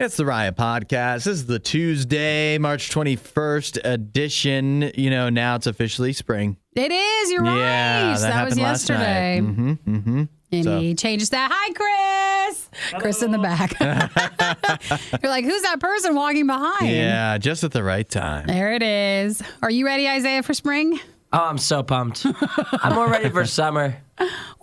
It's the RIOT podcast. This is the Tuesday, March 21st edition. You know, now it's officially spring. It is. You're right. Yeah, that was happened last yesterday. night. Any changes that? Hi, Chris. Hello. Chris in the back. You're like, who's that person walking behind? Yeah, just at the right time. There it is. Are you ready, Isaiah, for spring? Oh, I'm so pumped. I'm more ready for summer.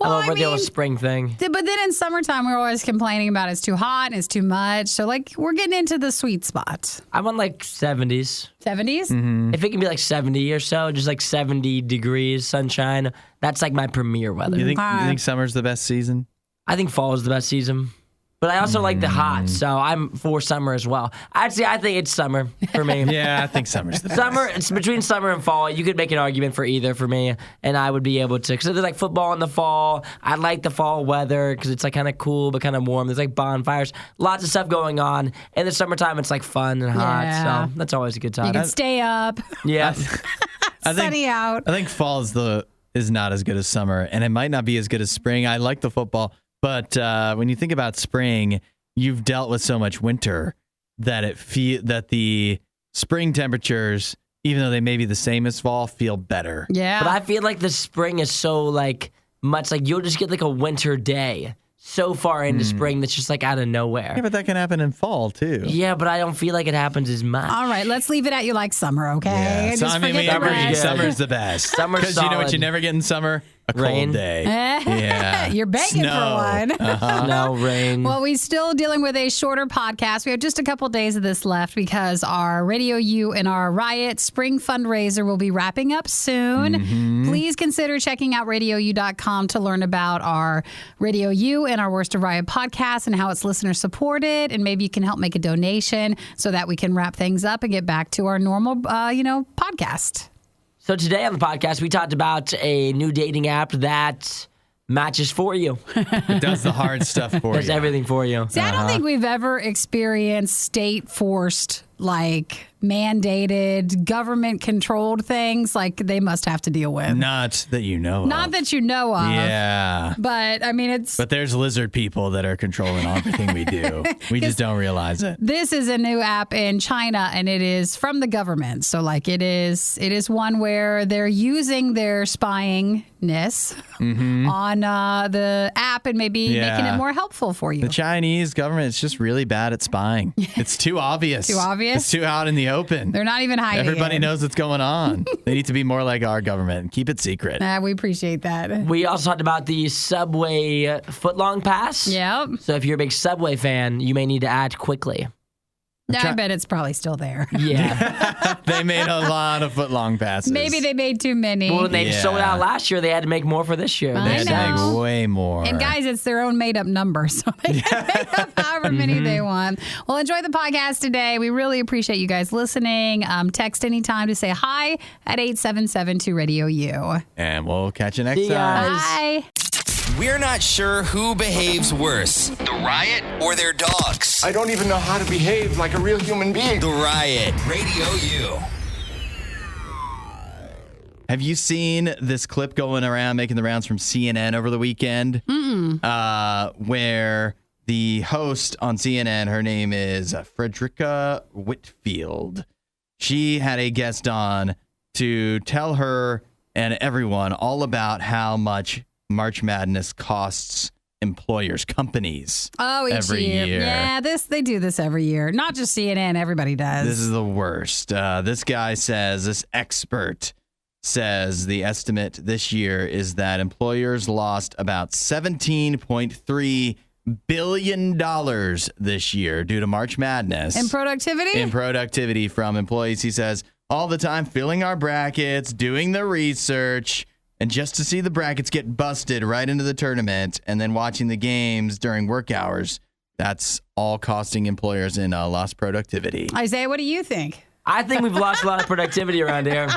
Well, I'm over the old spring thing. But then in summertime, we're always complaining about it's too hot and it's too much. So, like, we're getting into the sweet spot. I'm on like 70s. 70s? Mm-hmm. If it can be like 70 or so, just like 70 degrees, sunshine, that's like my premier weather. You think summer's the best season? I think fall is the best season. But I also like the hot, so I'm for summer as well. Actually, I think it's summer for me. Yeah, I think summer's the best. Summer, it's between summer and fall. You could make an argument for either for me, and I would be able to. Because there's like football in the fall. I like the fall weather because it's like kind of cool but kind of warm. There's like bonfires, lots of stuff going on. In the summertime, it's like fun and hot, so that's always a good time. You can stay up. Yeah. Sunny out. I think fall is not as good as summer, and it might not be as good as spring. I like the football. But when you think about spring, you've dealt with so much winter that that the spring temperatures, even though they may be the same as fall, feel better. Yeah. But I feel like the spring is so like much like you'll just get like a winter day so far into spring that's just like out of nowhere. Yeah, but that can happen in fall too. Yeah, but I don't feel like it happens as much. All right, let's leave it at you like summer, okay? Yeah. So, Just I mean, forget the rest. summer's the best. Summer's because you know what solid. you never get in summer? A Rain. cold day. Yeah. You're begging Snow. for one. No rain. Well, we're still dealing with a shorter podcast. We have just a couple days of this left because our RadioU and our RIOT spring fundraiser will be wrapping up soon. Please consider checking out RadioU.com to learn about our RadioU and our Worst of RIOT podcast and how it's listener supported. And maybe you can help make a donation so that we can wrap things up and get back to our normal, podcast. So today on the podcast, we talked about a new dating app that matches for you. It does the hard stuff for Does you. everything for you. See, I don't think we've ever experienced state-forced, like, mandated, government-controlled things like they must have to deal with. Not that you know of. Not that you know of. Yeah. But, I mean, But there's lizard people that are controlling everything we do. We just don't realize it. this is a new app in China, and it is from the government. So, like, it is one where they're using their spyingness on the app and maybe making it more helpful for you. The Chinese government is just really bad at spying. It's too obvious. Too obvious? It's too out in the open. They're not even hiding Everybody it. knows what's going on. They need to be more like our government and keep it secret. We appreciate that. We also talked about the Subway footlong pass. Yep. So if you're a big Subway fan, you may need to act quickly. I bet it's probably still there. Yeah. They made a lot of footlong passes. Maybe they made too many. Well, when they Yeah. sold out last year, they had to make more for this year. I They had to know. make way more. And guys, it's their own made-up number, so they can make up however many they want. Well, enjoy the podcast today. We really appreciate you guys listening. Text anytime to say hi at 877-2-RADIO-U. And we'll catch you next See time. ya. Bye. We're not sure who behaves worse, the RIOT or their dogs. I don't even know how to behave like a real human being. The RIOT, Radio U. Have you seen this clip going around, making the rounds from CNN over the weekend? Where the host on CNN, her name is Frederica Whitfield. She had a guest on to tell her and everyone all about how much March Madness costs employers, companies. Oh, each every year. Yeah, they do this every year. Not just CNN, everybody does. This is the worst. This expert says the estimate this year is that employers lost about $17.3 billion this year due to March Madness. In productivity? In productivity from employees, he says, all the time filling our brackets, doing the research, and just to see the brackets get busted right into the tournament and then watching the games during work hours, that's all costing employers in lost productivity. Isaiah, what do you think? I think we've lost a lot of productivity around here.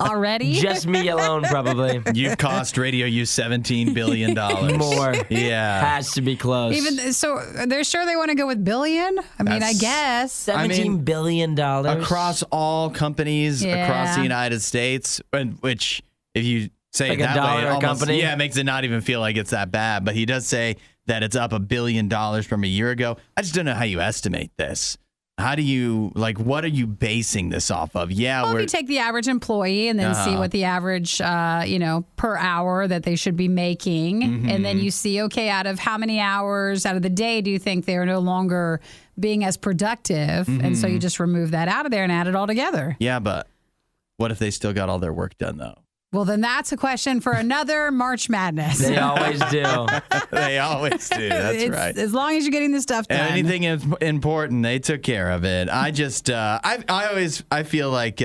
Already? Just me alone, probably. You've cost RadioU $17 billion. More. Yeah. Has to be close. Even so, they're sure they want to go with billion? I mean, I guess. $17 billion. Across all companies Yeah. across the United States, which if you say Like it a that dollar way, a almost, company? yeah, it makes it not even feel like it's that bad. But he does say that it's up $1 billion from a year ago. I just don't know how you estimate this. How do you, what are you basing this off of? Yeah, Well, if you take the average employee and then see what the average, per hour that they should be making, and then you see, okay, out of how many hours out of the day do you think they're no longer being as productive? And so you just remove that out of there and add it all together. Yeah, but what if they still got all their work done, though? Well, then that's a question for another March Madness. They always do. They always do. That's right. As long as you're getting the stuff done. Anything important, they took care of it. I just, I feel like,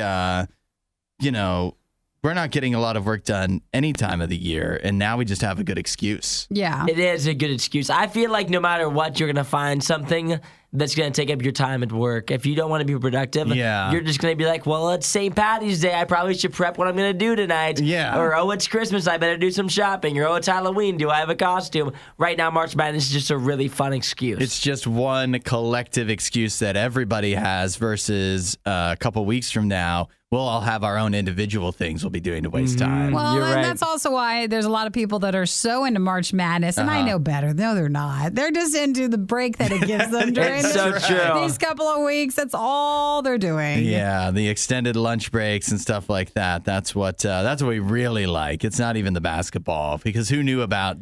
we're not getting a lot of work done any time of the year, and now we just have a good excuse. Yeah. It is a good excuse. I feel like no matter what, you're going to find something that's going to take up your time at work. If you don't want to be productive, you're just going to be like, well, it's St. Patty's Day. I probably should prep what I'm going to do tonight. Yeah. Or, oh, it's Christmas. I better do some shopping. Or, oh, it's Halloween. Do I have a costume? Right now, March Madness is just a really fun excuse. It's just one collective excuse that everybody has versus a couple weeks from now, we'll all have our own individual things we'll be doing to waste time. Well, You're and right. that's also why there's a lot of people that are so into March Madness, and I know better. No, they're not. They're just into the break that it gives them during It's so true. these couple of weeks. That's all they're doing. Yeah, the extended lunch breaks and stuff like that. That's what we really like. It's not even the basketball, because who knew about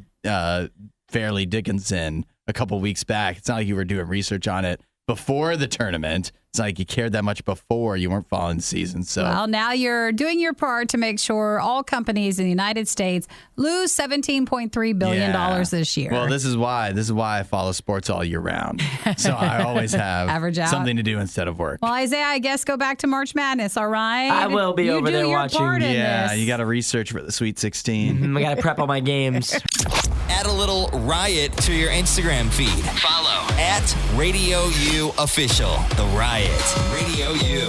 Fairleigh Dickinson a couple weeks back? It's not like you were doing research on it before the tournament. It's not like you cared that much before. You weren't following the season. So Well, now you're doing your part to make sure all companies in the United States lose $17.3 billion this year. Well, this is why I follow sports all year round. So I always have Average out. something to do instead of work. Well, Isaiah, I guess go back to March Madness, all right? I will be you over do there your watching. Part in Yeah, this. you got to research for the Sweet 16. I got to prep all my games. Add a little Riot to your Instagram feed. Follow at RadioU Official. The Riot. Radio U.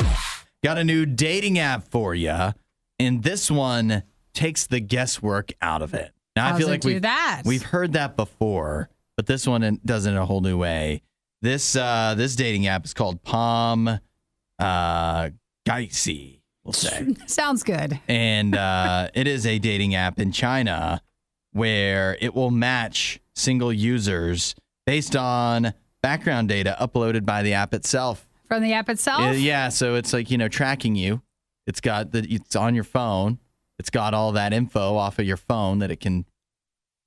Got a new dating app for you, and this one takes the guesswork out of it. Now, How I feel does like it do that? we've heard that before, but this one does it in a whole new way. This dating app is called Palm Geisy, we'll say. Sounds good. And it is a dating app in China where it will match single users based on background data uploaded by the app itself. From the app itself? Yeah, so it's like, tracking you. It's on your phone. It's got all that info off of your phone that it can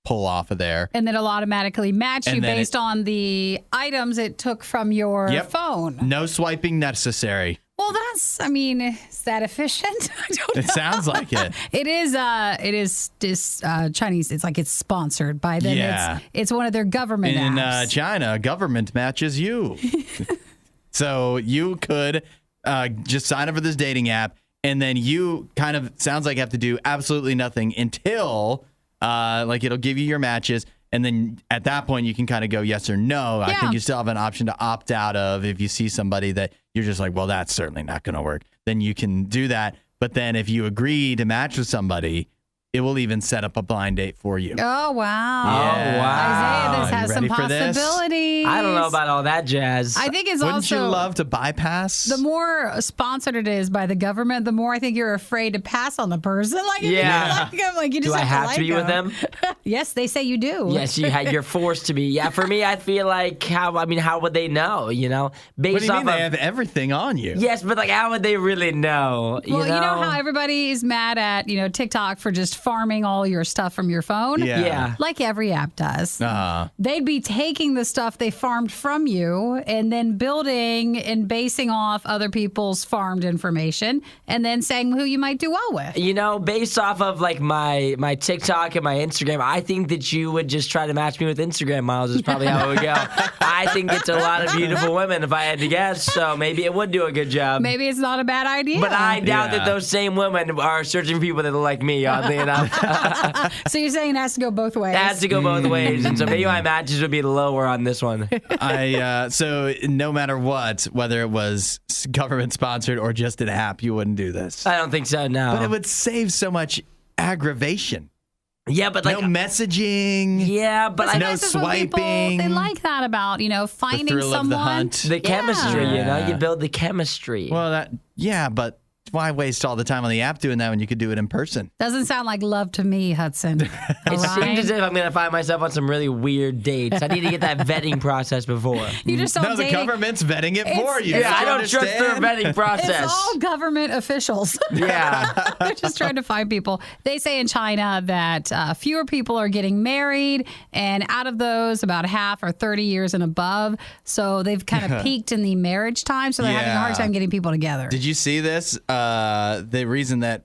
pull off of there. And then it'll automatically match you And then based on the items it took from your Yep. phone. No swiping necessary. Well, is that efficient? I don't know. It sounds like it. It is Chinese. It's like it's sponsored by them. Yeah. It's one of their government In apps. China, government matches you. So you could just sign up for this dating app, and then you kind of sounds like you have to do absolutely nothing until it'll give you your matches. And then at that point, you can kind of go yes or no. I think you still have an option to opt out of if you see somebody that you're just like, well, that's certainly not going to work. Then you can do that. But then if you agree to match with somebody, it will even set up a blind date for you. Oh, wow. Yeah. Oh, wow. Isaiah, this You has some ready for this? possibilities. I don't know about all that jazz. I think it's Wouldn't also you love to bypass? the more sponsored it is by the government, the more I think you're afraid to pass on the person. Like, if Yeah. you like them, like you just Do I have like to be with them? Yes, they say you do. Yes, you're forced to be. Yeah, for me, I feel like how would they know? Based What do you off mean they of have everything on you? yes, but how would they really know? Well, you know how everybody is mad at TikTok for just farming all your stuff from your phone? Yeah. Like every app does. Uh-huh. They'd be taking the stuff they farmed from you and then building and basing off other people's farmed information and then saying who you might do well with. Based off of like my TikTok and my Instagram, I think that you would just try to match me with Instagram models is probably how it would go. I think it's a lot of beautiful women if I had to guess, so maybe it would do a good job. Maybe it's not a bad idea. But I doubt Yeah. that those same women are searching for people that look like me, oddly enough. So you're saying it has to go both ways? It has to go both ways, and so maybe my matches would be lower on this one. So no matter what, whether it was government sponsored or just an app, you wouldn't do this. I don't think so, no. But it would save so much aggravation. Yeah, but No messaging. yeah, but But I no sometimes there's some people, swiping. they like that about, The finding thrill someone. of the hunt. the chemistry, Yeah. you build the chemistry. Well, but Why waste all the time on the app doing that when you could do it in person? Doesn't sound like love to me, Hudson. It seems as if I'm going to find myself on some really weird dates. I need to get that vetting process before. You just don't No, the government's vetting it for you. Yeah, I don't understand? trust their vetting process. It's all government officials. Yeah. They're just trying to find people. They say in China that fewer people are getting married, and out of those, about half are 30 years and above. So they've kind of peaked in the marriage time, so they're having a hard time getting people together. Did you see this? The reason that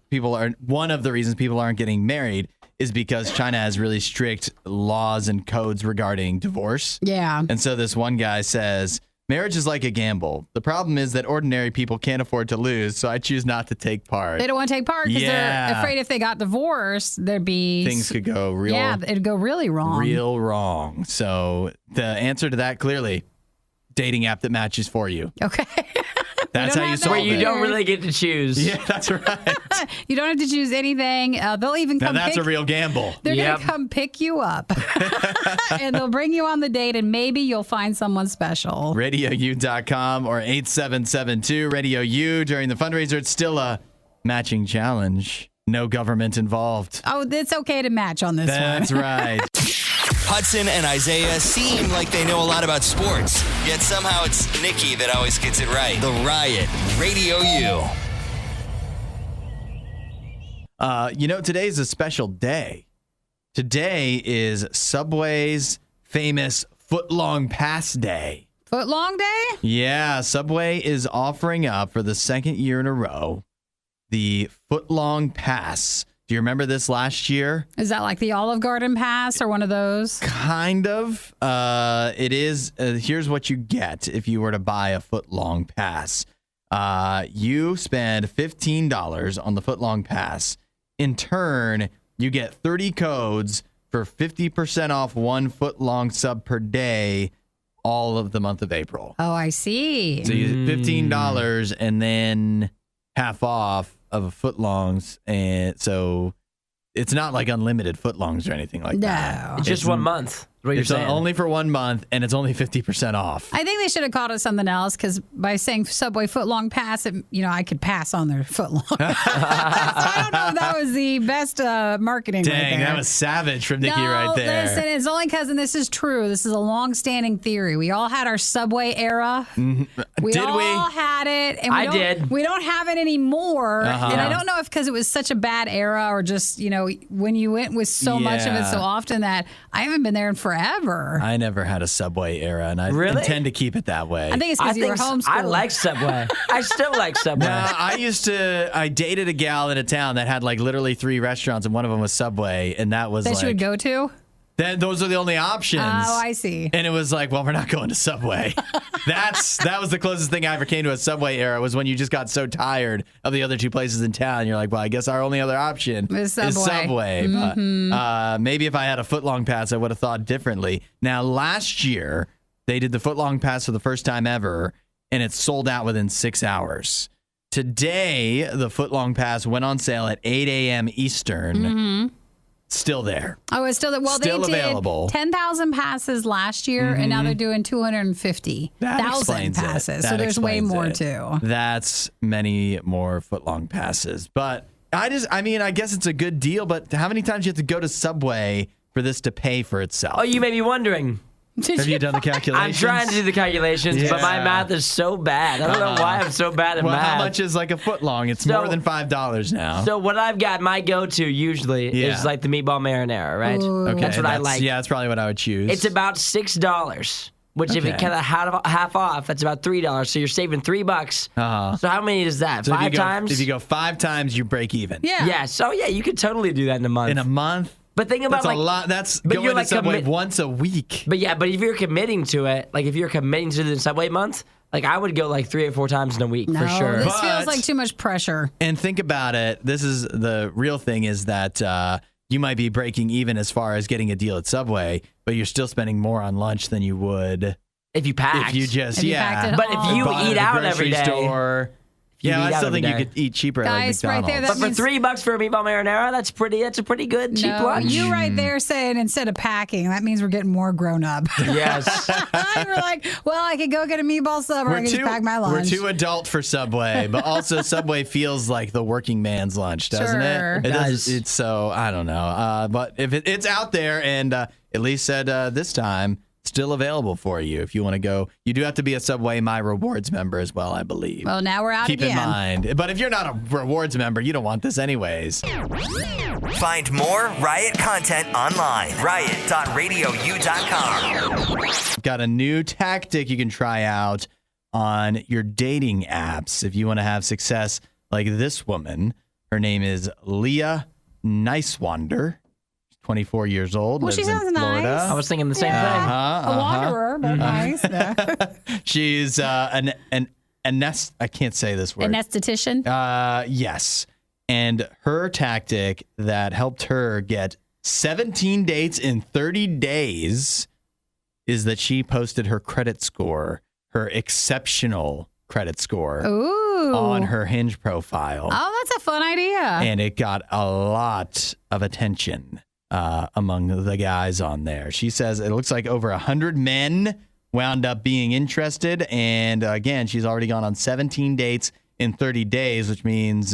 one of the reasons people aren't getting married is because China has really strict laws and codes regarding divorce. Yeah. And so this one guy says, marriage is like a gamble. The problem is that ordinary people can't afford to lose, so I choose not to take part. They don't want to take part because they're afraid if they got divorced, there'd be... Things could go it'd go really wrong. Real wrong. So the answer to that, clearly, dating app that matches for you. Okay. That's how you solve Where you it. don't really get to choose. Yeah, that's right. You don't have to choose anything. They'll even Now come that's a real gamble. They're going to come pick you up. And they'll bring you on the date, and maybe you'll find someone special. RadioU.com or 8772 Radio U. During the fundraiser, it's still a matching challenge. No government involved. Oh, it's okay to match on this one. That's right. Hudson and Isaiah seem like they know a lot about sports, yet somehow it's Nikki that always gets it right. The Riot, Radio U. Today's a special day. Today is Subway's famous Footlong Pass Day. Footlong Day? Yeah, Subway is offering up for the second year in a row the Footlong Pass. Do you remember this last year? Is that like the Olive Garden pass or one of those? Kind of. It is. Here's what you get if you were to buy a Footlong Pass. You spend $15 on the Footlong Pass. In turn, you get 30 codes for 50% off 1 footlong sub per day all of the month of April. Oh, I see. So you get $15 and then half off of a footlongs, and so it's not like unlimited footlongs or anything like that. It's just 1 month. What you're It's saying. only for 1 month, and it's only 50% off. I think they should have called it something else because by saying Subway Footlong Pass, I could pass on their footlong. I don't know if that was the best marketing. Dang, right there. that was savage from Nikki right there. Listen, it's only because, and this is true, this is a long-standing theory. We all had our Subway era. Did we? all had it. And I did. We don't have it anymore. And I don't know if because it was such a bad era or just, when you went with so much of it so often that I haven't been there in forever. I never had a Subway era, and I Really? intend to keep it that way. I think it's because you were homeschooled. I like Subway. I still like Subway. I dated a gal in a town that had like literally 3 restaurants, and one of them was Subway, and that was that you would go to? Those are the only options. Oh, I see. And it was like, well, we're not going to Subway. That was the closest thing I ever came to a Subway era, was when you just got so tired of the other 2 places in town. And you're like, well, I guess our only other option is Subway. But maybe if I had a footlong pass, I would have thought differently. Now, last year, they did the footlong pass for the first time ever, and it sold out within 6 hours. Today, the footlong pass went on sale at 8 a.m. Eastern. Still there. Oh, it's still there. Well, Still they did available. 10,000 passes last year, and now they're doing 250,000 passes. So there's way more too. That's many more footlong passes. But I guess it's a good deal. But how many times do you have to go to Subway for this to pay for itself? Oh, you may be wondering. Have you done the calculations? I'm trying to do the calculations, but my math is so bad. I don't know why I'm so bad at math. How much is like a footlong? It's more than $5 now. So what I've got, my go-to usually is like the meatball marinara, right? Okay, That's what I like. Yeah, that's probably what I would choose. It's about $6, which if it kind of half off, that's about $3. So you're saving $3. So how many is that? So 5 times? If you go 5 times, you break even. Yeah. Yeah. So yeah, you could totally do that in a month. In a month? But think about That's a lot. That's but going you're to like Subway once a week. But if you're committing to it, like if you're committing to the Subway month, like I would go like 3 or 4 times in a week for sure. This feels like too much pressure. And think about it. This is the real thing, is that you might be breaking even as far as getting a deal at Subway, but you're still spending more on lunch than you would if you packed. if you just packed it But if you home. eat out every day, store. if Yeah, I eat out still every think you day. could eat cheaper at Guys, like right McDonald's. there, But for $3 for a meatball marinara, that's a pretty good cheap No, lunch. you right there saying instead of packing, that means we're getting more grown up. Yes. We're like, well, I could go get a meatball sub or I could just pack my lunch. We're too adult for Subway, but also Subway feels like the working man's lunch, doesn't Sure. it? It does. It's so, I don't know. But if it's out there, and at least said this time, still available for you if you want to go. You do have to be a Subway My Rewards member as well, I believe. Well, now we're out Keep again. in mind. But if you're not a rewards member, you don't want this anyways. Find more Riot content online. Riot.radiou.com. Got a new tactic you can try out on your dating apps if you want to have success like this woman. Her name is Leah Nicewander. 24 years old. Well, she lives in sounds nice. Florida. I was thinking the same thing. A wanderer, but nice. She's an I can't say this word. Anesthetician. Yes. And her tactic that helped her get 17 dates in 30 days is that she posted her credit score, her exceptional credit score, Ooh. on her Hinge profile. Oh, that's a fun idea. And it got a lot of attention among the guys on there. She says it looks like over 100 men wound up being interested. And again, she's already gone on 17 dates in 30 days, which means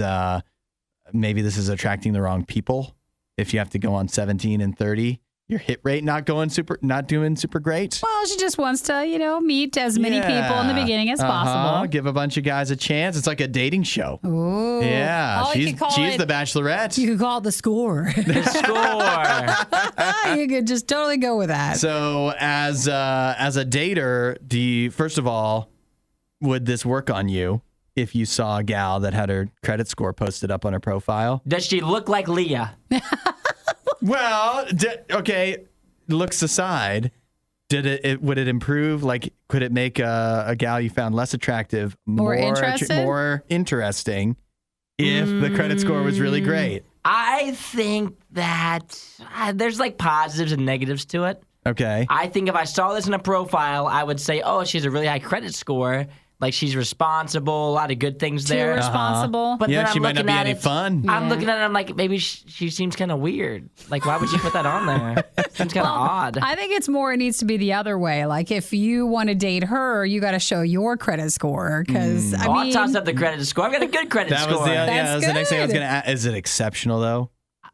maybe this is attracting the wrong people. If you have to go on 17 and 30, your hit rate not doing super great. Well, she just wants to, meet as many people in the beginning as possible. Give a bunch of guys a chance. It's like a dating show. Ooh. Yeah, Oh, you she's could call the it- Bachelorette. You could call it the score. The score. You could just totally go with that. So as a dater, first of all, would this work on you if you saw a gal that had her credit score posted up on her profile? Does she look like Leah? Well, okay, looks aside, would it improve? Like, could it make a gal you found less attractive More interested? more interesting if the credit score was really great? I think that there's like positives and negatives to it. Okay. I think if I saw this in a profile, I would say, oh, she has a really high credit score. Like, she's responsible, a lot of good things Too there. responsible. But Yeah, then she I'm might not looking be at any it, fun. I'm looking at it, I'm like, maybe she seems kind of weird. Like, why would you put that on there? Seems kind of odd. I think it's more, it needs to be the other way. Like, if you want to date her, you got to show your credit score. Because, I'll toss up the credit score. I've got a good credit That was score. that was the next thing I was good. going to ask. Is it exceptional, though?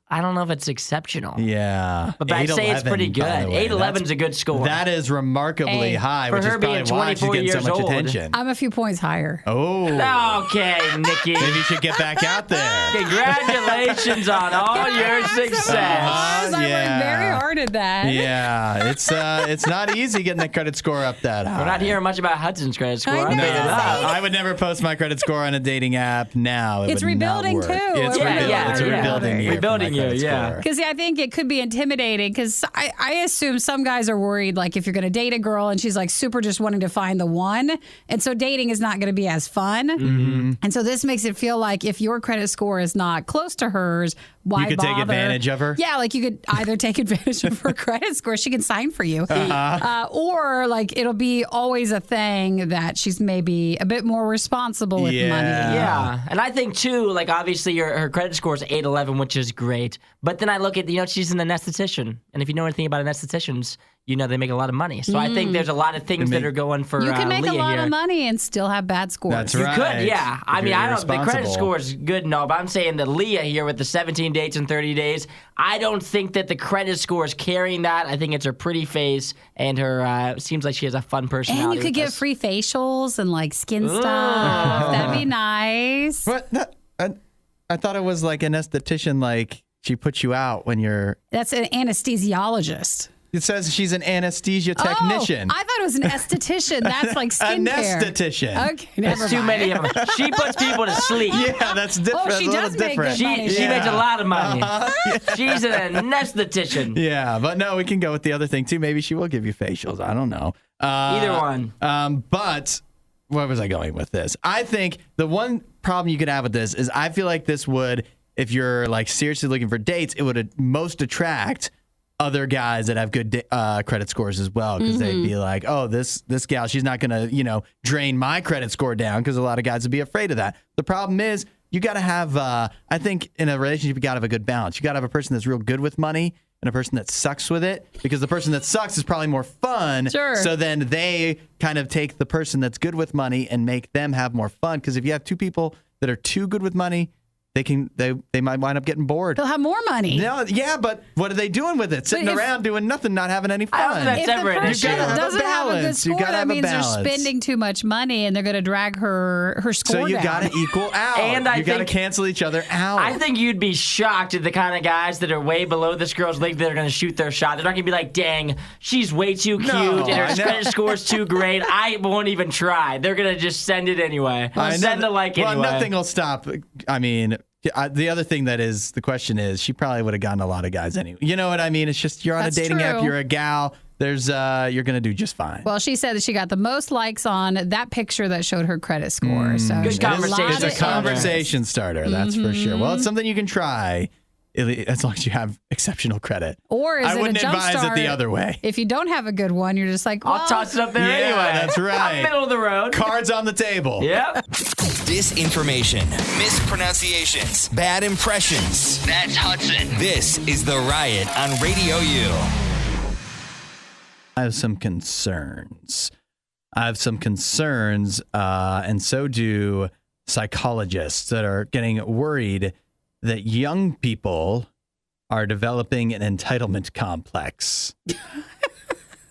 I don't know if it's exceptional. Yeah. But I'd say it's 811, pretty good. by the way. 811's a good score. That is remarkably Hey, high, for which her is probably being why she's 24 getting so years much old. attention. I'm a few points higher. Oh. Okay, Nikki. Maybe you should get back out there. Congratulations on all your success. I worked yeah. very hard at that. Yeah, it's not easy getting that credit score up that high. We're not hearing much about Hudson's credit score. I I'm know. thinking that. I would never post my credit score on a dating app now. It It's would not rebuilding, work. too. It's Yeah, rebuilding. yeah, It's a yeah. rebuilding year. for Rebuilding my year, credit yeah. score. Because I think it could be intimidating because I assume some guys are worried, like if you're going to date a girl and she's like super just wanting to find the one. And so dating is not going to be as fun. Mm-hmm. And so this makes it feel like if your credit score is not close to hers, why You could take bother? advantage of her? Yeah, like you could either take advantage of her credit score, she can sign for you, or like it'll be always a thing that she's maybe a bit more responsible with Yeah. money. Yeah, and I think too, like obviously her credit score is 811, which is great. But then I look at, she's an anesthetician, and if you know anything about anestheticians, they make a lot of money. So I think there's a lot of things that are going for You can make Leah a lot here. of money and still have bad scores. That's You right. could, yeah. I If mean, you're I don't. The credit irresponsible. score is good, no. But I'm saying that Leah here with the 17 dates in 30 days, I don't think that the credit score is carrying that. I think it's her pretty face and her. Seems like she has a fun personality. And you could with get this. free facials and like skin stuff. That'd be nice. What? I thought it was like an esthetician, like she puts you out when you're. That's an anesthesiologist. It says she's an anesthesia technician. Oh, I thought it was an esthetician. That's like skincare. Anesthetician. Okay, never There's too mind. many of them. She puts people to sleep. Yeah, that's different. Oh, she That's a does little make different. good money. She makes a lot of money. Uh-huh. She's an anesthetician. Yeah, but no, we can go with the other thing too. Maybe she will give you facials. I don't know. Either one. But where was I going with this? I think the one problem you could have with this is I feel like this would, if you're like seriously looking for dates, it would most attract other guys that have good credit scores as well, because they'd be like, oh, this gal, she's not going to, drain my credit score down, because a lot of guys would be afraid of that. The problem is you got to have, I think in a relationship, you got to have a good balance. You got to have a person that's real good with money and a person that sucks with it, because the person that sucks is probably more fun. Sure. So then they kind of take the person that's good with money and make them have more fun. Because if you have two people that are too good with money, they might wind up getting bored. They'll have more money. No, yeah, but what are they doing with it? Sitting around doing nothing, not having any I don't fun. think If that's the ever an issue. person doesn't have a good balance. You score, gotta that have a means they're balance. spending too much money and they're going to drag her score So you down. got to equal out. And I you got to think- cancel each other out. I think you'd be shocked at the kind of guys that are way below this girl's league that are going to shoot their shot. They're not going to be like, dang, she's way too cute and I her know. credit score's too great. I won't even try. They're going to just send it anyway. Send the like well, anyway. nothing will stop. I mean, the other thing that is the question is, she probably would have gotten a lot of guys anyway. You know what I mean? It's just you're on That's a dating app, true. you're a gal. There's you're gonna do just fine. Well, she said that she got the most likes on that picture that showed her credit score. So Good she got conversation. lot It's a of conversation starter, that's for sure. Well, it's something you can try as long as you have exceptional credit. Or is I it a wouldn't jump advise it the start? other way. If you don't have a good one, you're just like, well, I'll toss it up there Yeah, anyway. that's right. I'm middle of the road. Cards on the table. Yep. Disinformation, mispronunciations, bad impressions. That's Hudson. This is The Riot on Radio U. I have some concerns. And so do psychologists that are getting worried that young people are developing an entitlement complex.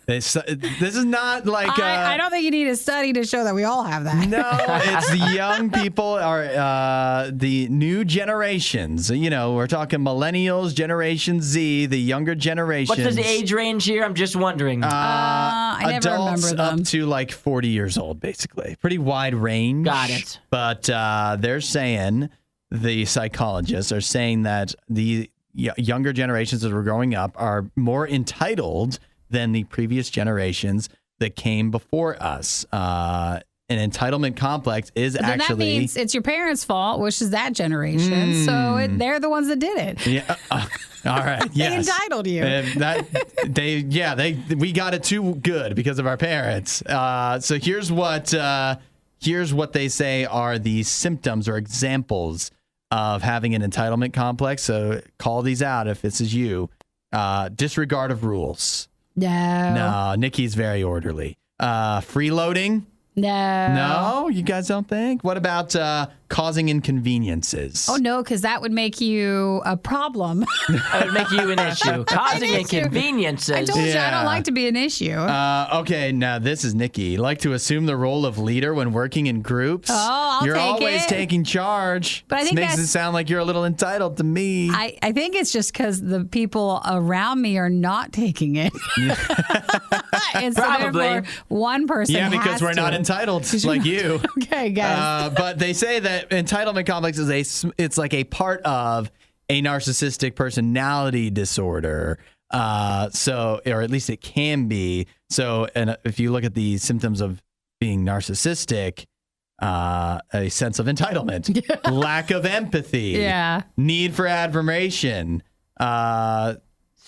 This is not like I don't think you need a study to show that we all have that. no, it's the young people are the new generations. We're talking millennials, Generation Z, the younger generations. What's the age range here? I'm just wondering. I never Adults remember them. up to like 40 years old, basically. Pretty wide range. Got it. But they're saying, the psychologists are saying that the younger generations that are growing up are more entitled than the previous generations that came before us. An entitlement complex is Then actually... that means it's your parents' fault, which is that generation. So they're the ones that did it. Yeah. All right. They Yes. entitled you. We got it too good because of our parents. So here's what they say are the symptoms or examples of having an entitlement complex. So call these out if this is you. Disregard of rules. No, Nikki's very orderly. Freeloading. No, you guys don't think? What about causing inconveniences? Oh, no, because that would make you a problem. That would make you an issue. Causing inconveniences. I told you I Yeah. don't like to be an issue. Okay, now this is Nikki. Like to assume the role of leader when working in groups. Oh, I'll You're take always it. taking charge. But I This think makes it that's- sound like you're a little entitled to me. I think it's just because the people around me are not taking it. And so Probably. therefore, one person yeah, because has we're to. not entitled like you. Okay, guys. But they say that entitlement complex is it's like a part of a narcissistic personality disorder. Or at least it can be. So, and if you look at the symptoms of being narcissistic, a sense of entitlement, lack of empathy, Yeah. need for admiration.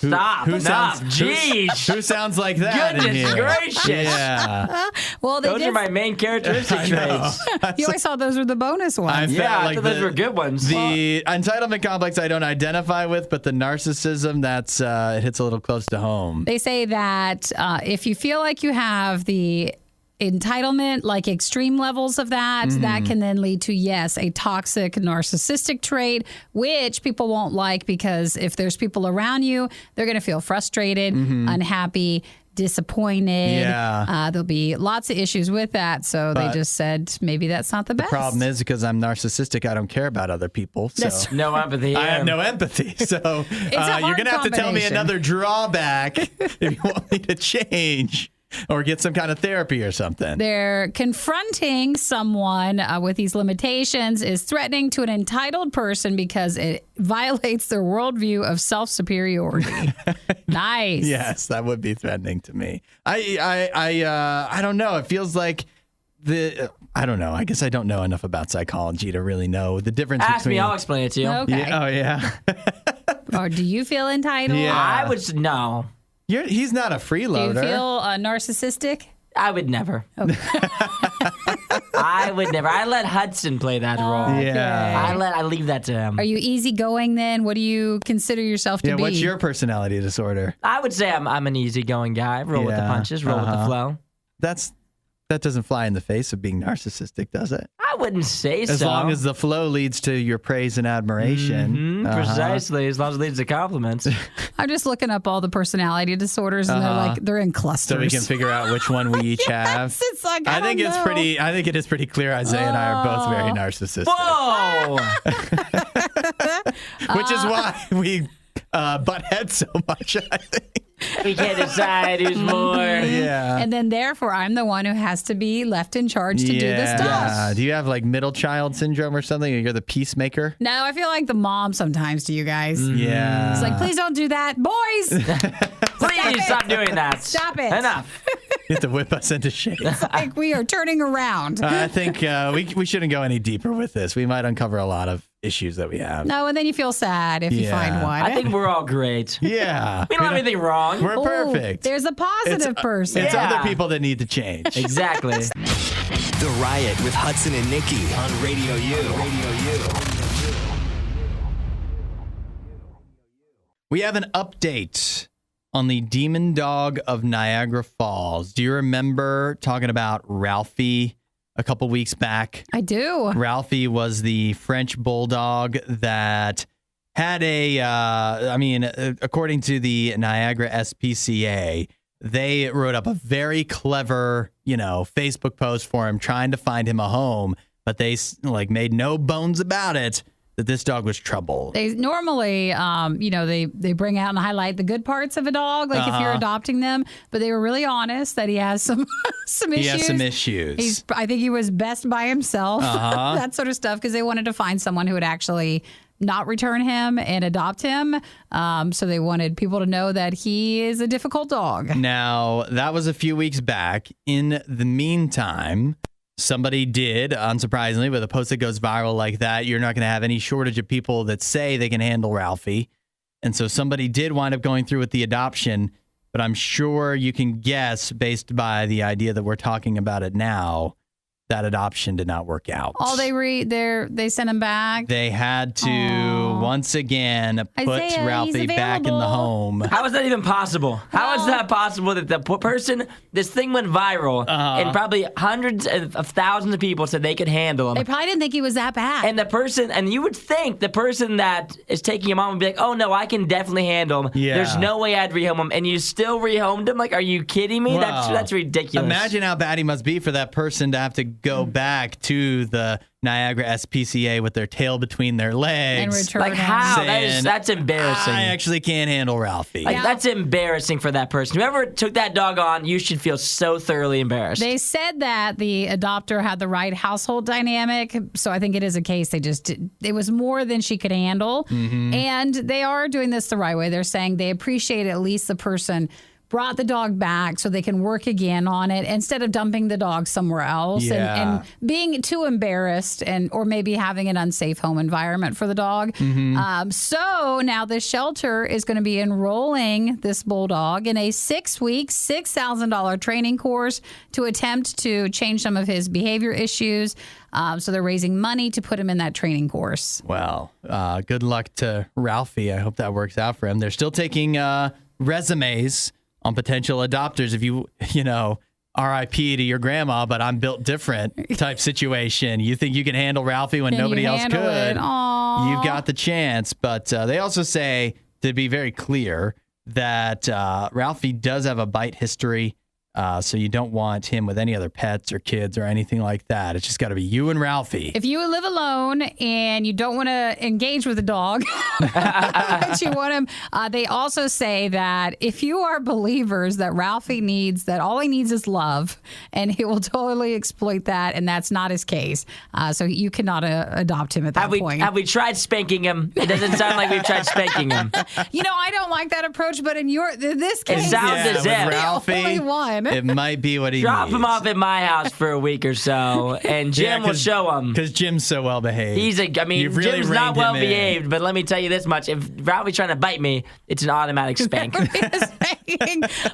Stop. Enough. Jeez. Who sounds like that in Goodness here? gracious. Yeah. Well, they Those did. are my main characteristic traits. You always thought those were the bonus ones. Yeah, I like thought those were good ones. The entitlement complex I don't identify with, but the narcissism, that's it hits a little close to home. They say that if you feel like you have the entitlement, like extreme levels of that, that can then lead to, yes, a toxic narcissistic trait, which people won't like because if there's people around you, they're going to feel frustrated, unhappy, disappointed. Yeah. There'll be lots of issues with that. So they just said maybe that's not the best. Problem is, because I'm narcissistic, I don't care about other people. So That's No empathy. I have here. no empathy. So a hard you're going to have to tell me combination. another drawback if you want me to change or get some kind of therapy or something. They're confronting someone with these limitations is threatening to an entitled person because it violates their worldview of self-superiority. Nice. Yes, that would be threatening to me. I don't know. It feels like I don't know. I guess I don't know enough about psychology to really know the difference Ask between. me, I'll explain it to you. Okay. Yeah, oh yeah. Or do you feel entitled? Yeah. I would no. He's not a Do you freeloader. feel narcissistic? I would never. I would never. I let Hudson play that role. Yeah. I leave that to him. Are you easygoing then? What do you consider yourself to Yeah, be? what's your personality disorder? I would say I'm an easygoing guy. Roll with the Yeah, punches, roll with the flow. That doesn't fly in the face of being narcissistic, does it? I wouldn't say so. As long as the flow leads to your praise and admiration. Precisely, as long as it leads to compliments. I'm just looking up all the personality disorders, and they're in clusters. So we can figure out which one we each have. It's like, I think don't it's know. pretty. I think it is pretty clear. Isaiah and I are both very narcissistic, Whoa! which is why we butt heads so much. I think. We can't decide who's more. Yeah. And then therefore, I'm the one who has to be left in charge to do this stuff. Yeah. Do you have like middle child syndrome or something? Or you're the peacemaker? No, I feel like the mom sometimes to you guys. Yeah. It's like, please don't do that. Boys, Please stop doing that. Stop it. Enough. You have to whip us into shape. like we are turning around. I think we shouldn't go any deeper with this. We might uncover a lot of issues that we have. No, and then you feel sad if you Yeah. find one. I think we're all great. Yeah. We don't have anything wrong. We're Ooh, perfect. There's a positive person. It's Yeah. other people that need to change. Exactly. The Riot with Hudson and Nikki on Radio U. We have an update on the Demon Dog of Niagara Falls. Do you remember talking about Ralphie a couple weeks back? I do. Ralphie was the French bulldog that had according to the Niagara SPCA, they wrote up a very clever, Facebook post for him trying to find him a home, but they made no bones about it that this dog was trouble. They normally, they bring out and highlight the good parts of a dog, like if you're adopting them. But they were really honest that he has some some issues. He has some issues. I think he was best by himself, that sort of stuff, because they wanted to find someone who would actually not return him and adopt him. So they wanted people to know that he is a difficult dog. Now, that was a few weeks back. In the meantime, somebody did, unsurprisingly, with a post that goes viral like that, you're not going to have any shortage of people that say they can handle Ralphie. And so somebody did wind up going through with the adoption, but I'm sure you can guess, based by the idea that we're talking about it now, that adoption did not work out. Oh, they sent him back. They had to once again put Isaiah, Ralphie he's back in the available. home. How is that even possible? How is that possible that the this thing went viral and probably hundreds of thousands of people said they could handle They him? probably didn't think he was that bad. And you would think the person that is taking him on would be like, oh no, I can definitely handle him. Yeah. There's no way I'd rehome him. And you still rehomed him? Like, are you kidding me? Wow. That's ridiculous. Imagine how bad he must be for that person to have to go back to the Niagara SPCA with their tail between their and legs. return Like him. how? Saying, That's embarrassing. I actually can't handle Ralphie. Like, that's embarrassing for that person. Whoever took that dog on, you should feel so thoroughly embarrassed. They said that the adopter had the right household dynamic, so I think it is a case it was more than she could handle. Mm-hmm. And they are doing this the right way. They're saying they appreciate at least the person brought the dog back so they can work again on it instead of dumping the dog somewhere else Yeah. and being too embarrassed or maybe having an unsafe home environment for the dog. Mm-hmm. So now the shelter is going to be enrolling this bulldog in a 6-week, $6,000 training course to attempt to change some of his behavior issues. So they're raising money to put him in that training course. Well, good luck to Ralphie. I hope that works out for him. They're still taking resumes on potential adopters. If you RIP to your grandma, but I'm built different type situation. You think you can handle Ralphie when Can you nobody else handle could? it? Aw. You've got the chance. But they also say, to be very clear, that Ralphie does have a bite history. So you don't want him with any other pets or kids or anything like that. It's just got to be you and Ralphie. If you live alone and you don't want to engage with a dog, but you want him, they also say that if you are believers that Ralphie needs, that all he needs is love, and he will totally exploit that, and that's not his case. So you cannot adopt him at that point. Have we tried spanking him? It doesn't sound like we've tried spanking him. I don't like that approach, but in this case, sounds Yeah, as with if. Ralphie. only one. It might be what he Drop needs. him off at my house for a week or so, and Jim will show him. Because Jim's so well behaved. You've really Jim's not well behaved, but let me tell you this much. If Ralphie's trying to bite me, it's an automatic spank.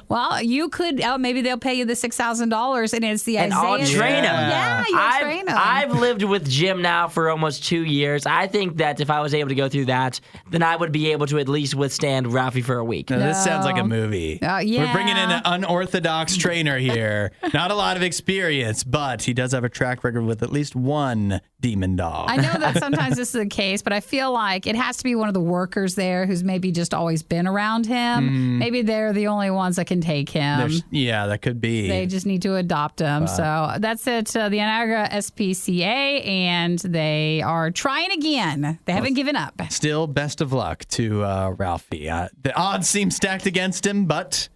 Well, you could, maybe they'll pay you the $6,000 and it's the and Isaiah. I'll train him. Yeah, you'll train him. I've lived with Jim now for almost 2 years. I think that if I was able to go through that, then I would be able to at least withstand Ralphie for a week. Now, this sounds like a movie. Yeah. We're bringing in an unorthodox trainer here. Not a lot of experience, but he does have a track record with at least one demon dog. I know that sometimes this is the case, but I feel like it has to be one of the workers there who's maybe just always been around him. Maybe they're the only ones that can take him. Yeah, that could be. They just need to adopt him. So that's it. The Niagara SPCA, and they are trying again. They haven't given up. Still, best of luck to Ralphie. The odds seem stacked against him, but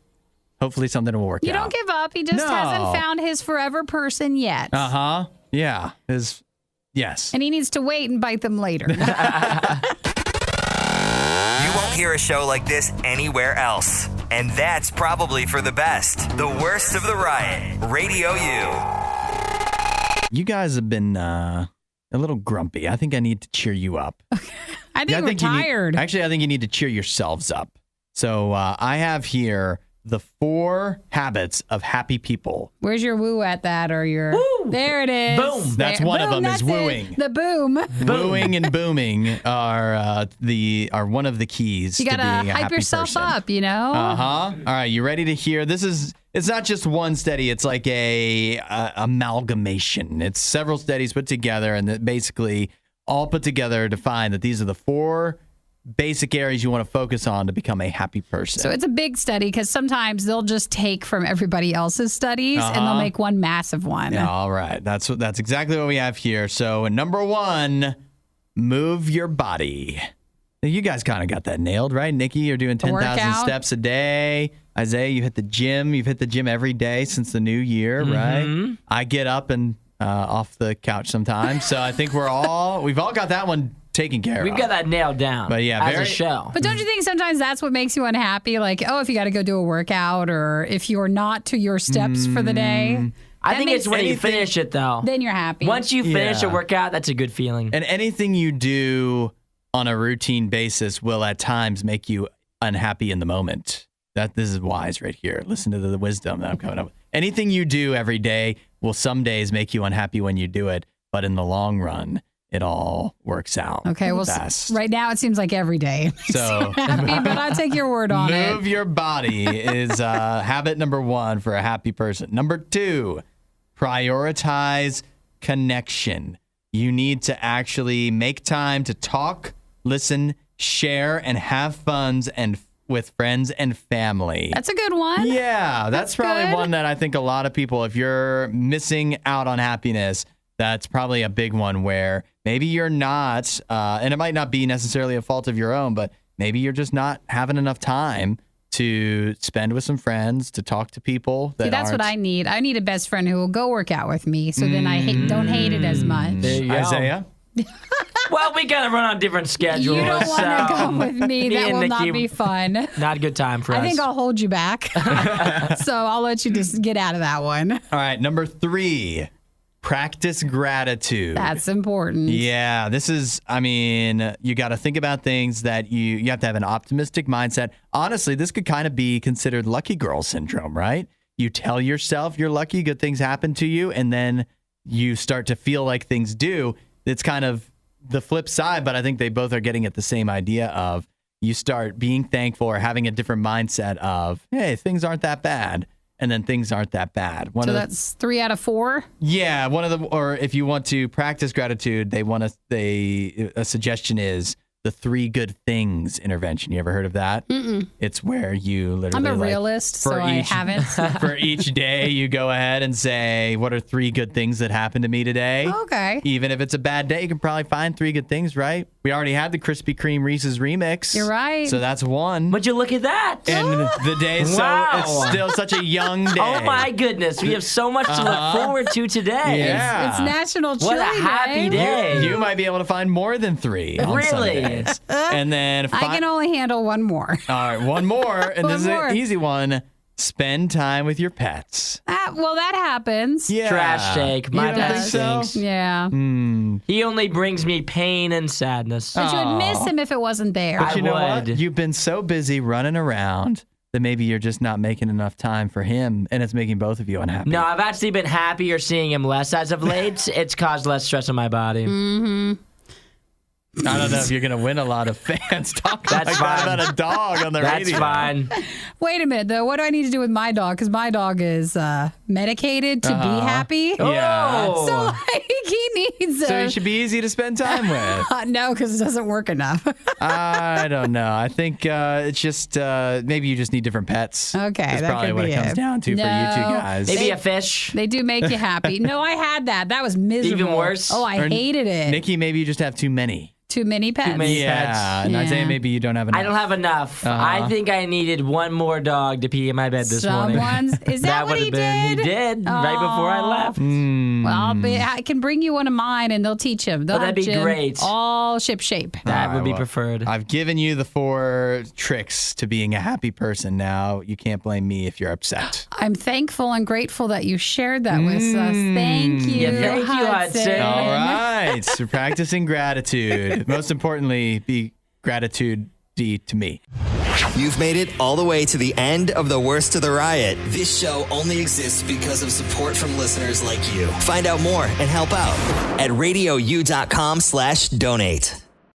hopefully something will work out. You don't give up. He just hasn't found his forever person yet. Uh-huh. Yeah. Yes. And he needs to wait and bite them later. You won't hear a show like this anywhere else. And that's probably for the best. The worst of the riot. Radio U. You guys have been a little grumpy. I think I need to cheer you up. I think we're tired. I think you need to cheer yourselves up. So I have here the 4 habits of happy people. Where's your woo at that or your... Woo! There it is. Boom. That's one of them is wooing. The boom. Wooing and booming are one of the keys to being a happy person. You gotta hype yourself up, you know? Uh-huh. All right, you ready to hear? It's not just one study. It's like a amalgamation. It's several studies put together and that basically all put together to find that these are the 4 basic areas you want to focus on to become a happy person. So it's a big study because sometimes they'll just take from everybody else's studies and they'll make one massive one. Yeah, all right. That's exactly what we have here. So number 1, move your body. You guys kind of got that nailed, right? Nikki, you're doing 10,000 steps a day. Isaiah, you hit the gym. You've hit the gym every day since the new year, right? I get up and off the couch sometimes. So I think we've all got that one taken care of. We've got that nailed down. But yeah, as a show. But don't you think sometimes that's what makes you unhappy? Like, if you got to go do a workout or if you're not to your steps for the day. I think it's when you finish it, though. Then you're happy. Once you finish a workout, that's a good feeling. And anything you do on a routine basis will at times make you unhappy in the moment. This is wise right here. Listen to the wisdom that I'm coming up with. Anything you do every day will some days make you unhappy when you do it, but in the long run, it all works out. Okay, well, right now it seems like every day. So happy, but I'll take your word on it. Move your body is habit number 1 for a happy person. Number 2, prioritize connection. You need to actually make time to talk, listen, share, and have fun with friends and family. That's a good one. Yeah, that's probably good. one that I think a lot of people, if you're missing out on happiness, that's probably a big one where maybe you're not, and it might not be necessarily a fault of your own, but maybe you're just not having enough time to spend with some friends, to talk to people. That's what I need. I need a best friend who will go work out with me, so then I don't hate it as much. There you go. Isaiah? Well, we gotta run on different schedules. You don't want to go with me. That will not be fun. Not a good time for us. I think I'll hold you back. So I'll let you just get out of that one. All right, number 3, practice gratitude. That's important. Yeah, you got to think about things that you have to have an optimistic mindset. Honestly, this could kind of be considered lucky girl syndrome, right? You tell yourself you're lucky, good things happen to you, and then you start to feel like things do. It's kind of the flip side, but I think they both are getting at the same idea of you start being thankful or having a different mindset of, hey, things aren't that bad. And then things aren't that bad. So that's 3 out of 4? Yeah. Or if you want to practice gratitude, a suggestion is the 3 good things intervention. You ever heard of that? Mm-mm. It's where you literally... I'm a realist, so I haven't. For each day, you go ahead and say, what are 3 good things that happened to me today? Okay. Even if it's a bad day, you can probably find 3 good things, right? We already had the Krispy Kreme Reese's remix. You're right. So that's 1. Would you look at that? And the day, Wow. so it's still such a young day. Oh my goodness, we have so much to look forward to today. Yeah. It's National Chili What a happy day. You might be able to find more than 3 on some Really? days. And then I can only handle one more. all right, one more, and this is an easy one. spend time with your pets. Well, that happens. Yeah. Trash take. My You don't pet think so? stinks. Yeah. He only brings me pain and sadness. But you would miss him if it wasn't there. But you know what? would. You've been so busy running around that maybe you're just not making enough time for him, and it's making both of you unhappy. No, I've actually been happier seeing him less as of late. It's caused less stress on my body. I don't know if you're going to win a lot of fans talking That's like fine. that about a dog on the That's radio. fine. Wait a minute, though. What do I need to do with my dog? Because my dog is medicated to be happy. Yeah. Oh. So, like, he needs So he should be easy to spend time with. no, because it doesn't work enough. I don't know. I think it's just maybe you just need different pets. Okay, That's that probably could what be it comes it. down to for you two No. guys. Maybe a fish. They do make you happy. No, I had that. That was miserable. Even worse? Oh, I Or hated it. Nikki, maybe you just have too many. Too many pets. many Yeah. pets. And Yeah. Isaiah, maybe you don't have enough. I don't have enough. I think I needed one more dog to pee in my bed this morning. Is that what would he have been. did? He did right before I left. Well, I can bring you one of mine, and they'll teach him. They'll that'd have be Jim great. all ship shape. That would be well, preferred. I've given you the 4 tricks to being a happy person. Now you can't blame me if you're upset. I'm thankful and grateful that you shared that with us. Thank you. Yeah, thank you, Hudson. All right. So practicing gratitude. Most importantly, be gratitude-y to me. You've made it all the way to the end of the Worst of the Riot. This show only exists because of support from listeners like you. Find out more and help out at RadioU.com/donate.